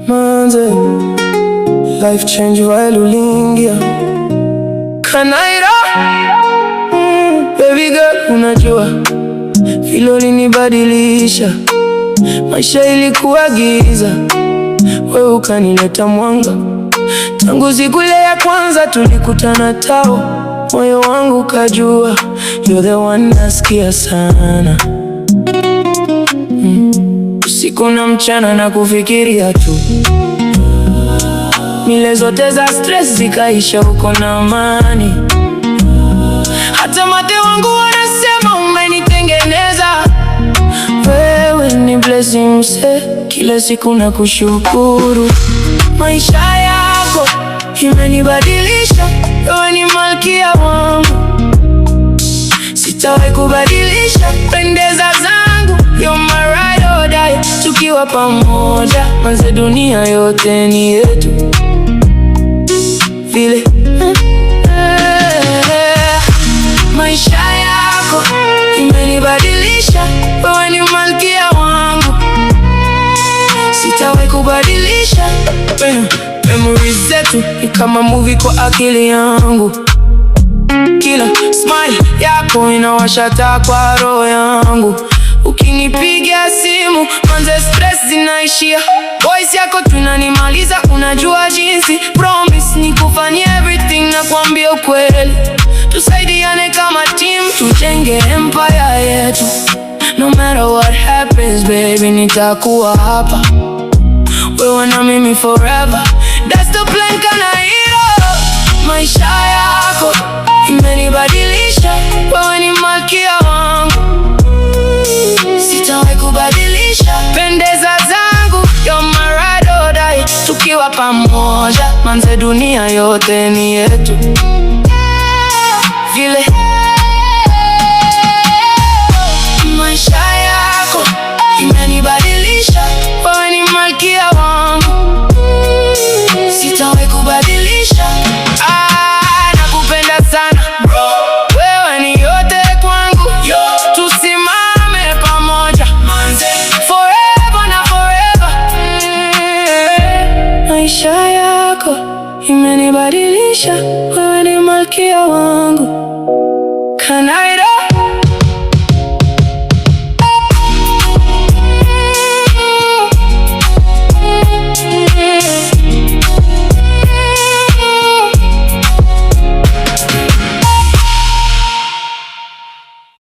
Manze, life change while uliingia Kanairo. Baby girl, unajua vile ulinibadilisha. Maisha ilikuwa giza, wewe ukanileta mwanga. Tangu siku ile ya kwanza tulikutana tao, moyo wangu kajua you're the one nasikia sana. Usiku na mchana na kufikiria tu, mile zote za stress zikaisha, uko na amani. Hata mate wangu wanasema umenitengeneza. Wewe ni blessing mse, kila siku na kushukuru. Maisha yako imenibadilisha, wewe ni malkia wangu. Sitawahi kubadilisha pendeza zangu, you're my ride or die. Tukiwa pamoja, manze dunia yote ni yetu. Vile maisha yako imenibadilisha, wewe ni malkia wangu. Sitawahi kubadilisha. Memories zetu ni kama movie kwa akili yangu. Kila smile yako inawasha taa kwa roho yangu. Ukinipigia simu, manze stress zinaishia. Voice yako tunanimaliza, unajua jinsi. Promise nikufanyie everything, nakwambia ukweli. Tusaidiane kama team, tujenge empire yetu. No matter what happens baby, nitakuwa hapa, wewe na mimi forever. That's the plan Kanairo. Maisha yako imenibadilisha, wewe ni malkia wangu. Sitawahi kubadilisha pendeza zangu, you're my ride or die. Tukiwa pamoja, manze dunia yote ni yetu.